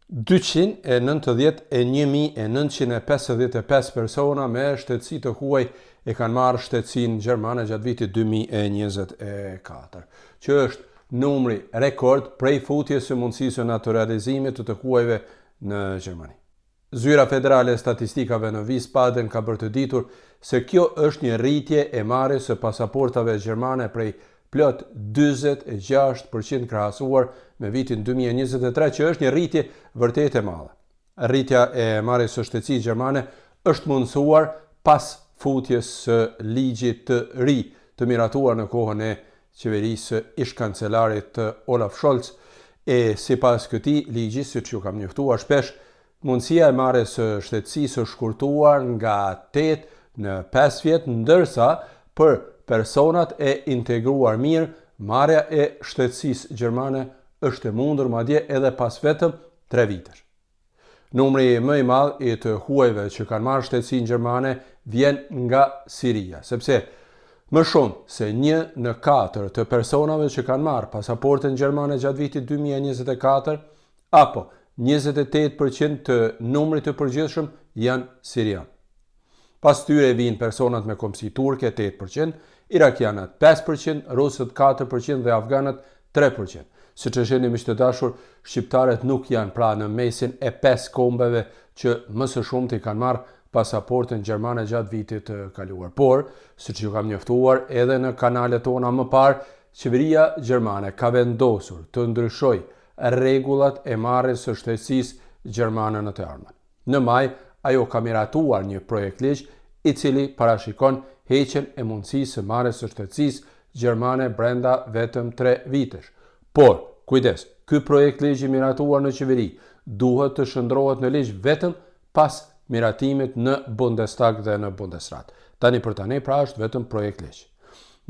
291.955 persona me shtetësi të huaj e kanë marrë shtetësinë gjermane gjatë vitit 2024, që është numri rekord prej futjes së mundësisë së naturalizimit të huajve në Gjermani. Zyra Federale e Statistikave në Wiesbaden ka bërë të ditur se kjo është një rritje e marrjes së pasaportave gjermane prej plot 46% krahasuar me vitin 2023, që është një rritje vërtet e madhe. Rritja e marrjes së shtetësisë gjermane është mundësuar pas futjes së ligjit të ri të miratuar në kohën e qeverisë së ish-kancelarit Olaf Scholz, e sipas këtij ligji, siç ju kam njoftuar shpesh, mundësia e marrjes së shtetësisë është shkurtuar nga 8 në 5 vjet, ndërsa për personat e integruar mirë, marrja e shtetësisë gjermane është e mundur madje edhe pas vetëm 3 vitesh. Numri më i madh i të huajve që kanë marrë shtetësinë gjermane vjen nga Siria, sepse më shumë se 1 në 4 të personave që kanë marrë pasaportën gjermane gjatë vitit 2024, apo 28% të numrit të përgjithshëm janë sirian. Pas tyre vijnë personat me kombësi turke 8%, irakianët 5%, rusët 4% dhe afganët 3%. Siç e shihni miq të dashur, shqiptarët nuk janë pra në mesin e 5 kombeve që më së shumti kanë marrë pasaportën gjermane gjatë vitit të kaluar. Por, siç ju kam njoftuar edhe në kanalet tona më parë, qeveria gjermane ka vendosur të ndryshojë rregullat e marrjes së shtetësisë gjermane në të ardhmen. Në maj, ajo ka miratuar një projekt ligj i cili parashikon heqjen e mundësisë së marrjes së shtetësisë gjermane brenda vetëm 3 vitesh. Por, kujdes, ky projekt ligj i miratuar në qeveri duhet të shndrohet në ligj vetëm pas miratimit në Bundestag dhe në Bundesrat. Tani për tani pra është vetëm projekt ligj.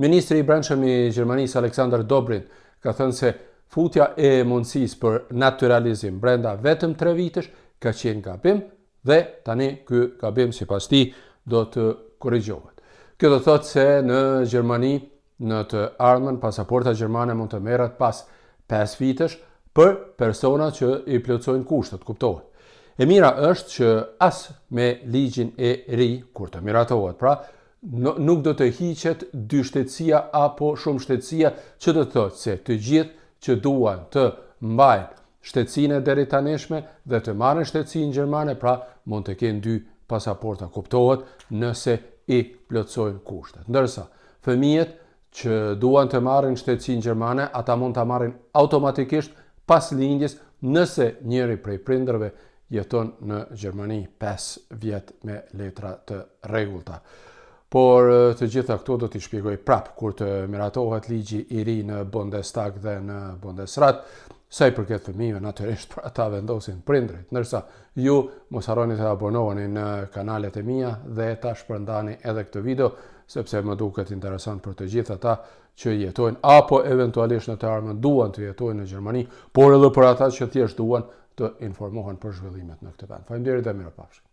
Ministri i Brendshëm i Gjermanisë Alexander Dobrin ka thënë se futja e mundësisë për naturalizim brenda vetëm 3 vitesh ka qenë gabim dhe tani ky gabim sipas tij do të korrigjohet. Kjo do thotë se në Gjermani në të ardhmen pasaporta gjermane mund të merret pas 5 vitesh për persona që i plotësojnë kushtet, kuptohet. E mira është që as me ligjin e ri, kur të miratohet, pra, nuk do të hiqet 2 shtetësia apo shumë shtetësia, që do të thotë se të gjithë që duan të mbajnë shtetësinë e deri tanishme dhe të marrin shtetësinë gjermane, pra mund të kenë 2 pasaporta, kuptohet, nëse i plotësojnë kushtet. Ndërsa fëmijët që duan të marrin shtetësinë gjermane, ata mund ta marrin automatikisht pas lindjes nëse njëri prej prindërve jeton në Gjermani 5 vjet me letra të rregullta. Por të gjitha këto do t'i shpjegoj prap kur të miratohet ligji i ri në Bundestag dhe në Bundesrat. Sa i përket fëmijëve, natyrisht për ata vendosin prindrit, ndërsa ju mos harroni të abonoheni në kanalet e mia dhe ta shpërndani edhe këtë video, sepse më duket interesant për të gjithë ata që jetojnë apo eventualisht në të ardhmen duan të jetojnë në Gjermani, por edhe për ata që thjesht duan të informohen për zhvillimet në këtë vend. Faleminderit dhe mirupafshim.